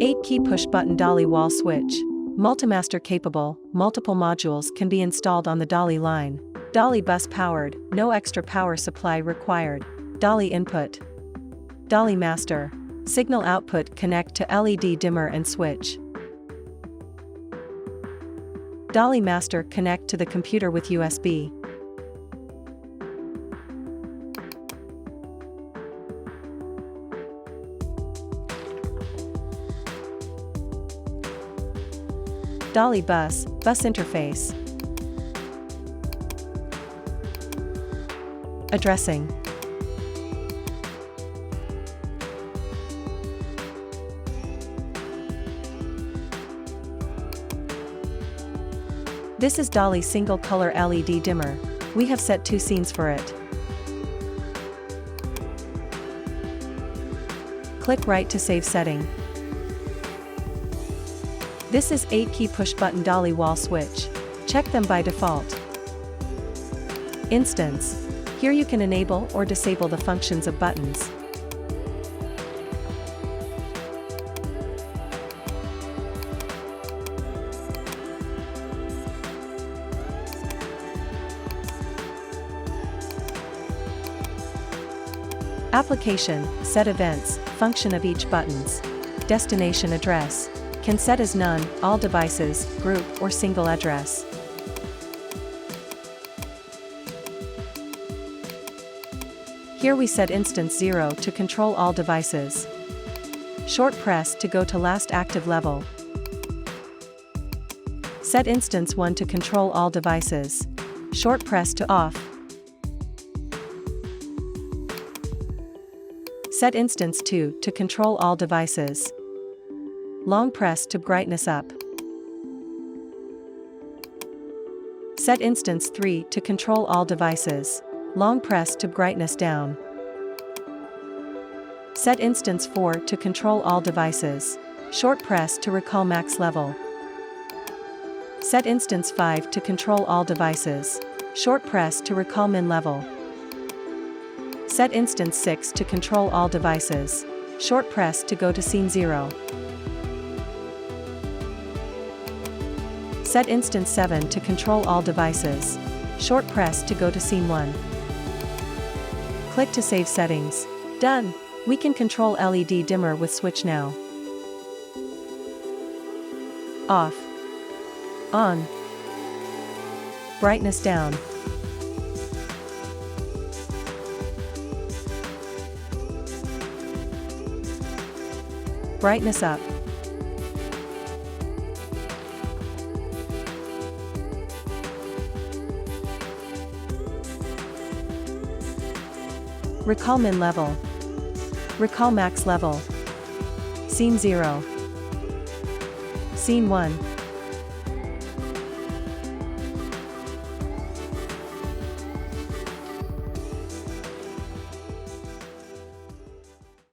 8-key push-button DALI wall switch. Multimaster capable, multiple modules can be installed on the DALI line. DALI bus powered, no extra power supply required. DALI input. DALI master. Signal output connect to LED dimmer and switch. DALI master connect to the computer with USB. DALI bus interface. Addressing. This is DALI single color LED dimmer. We have set 2 scenes for it. Click right to save setting. This is 8-key push-button DALI wall switch. Check them by default. Instance. Here you can enable or disable the functions of buttons. Application, set events, function of each buttons. Destination address. Can set as none, all devices, group or single address. Here we set instance 0 to control all devices. Short press to go to last active level. Set instance 1 to control all devices. Short press to off. Set instance 2 to control all devices. Long press to brightness up. Set instance 3 to control all devices. Long press to brightness down. Set instance 4 to control all devices. Short press to recall max level. Set instance 5 to control all devices. Short press to recall min level. Set instance 6 to control all devices. Short press to go to scene 0. Set instance 7 to control all devices. Short press to go to scene 1. Click to save settings. Done! We can control LED dimmer with switch now. Off. On. Brightness down. Brightness up. Recall min level. Recall max level. Scene 0. Scene 1.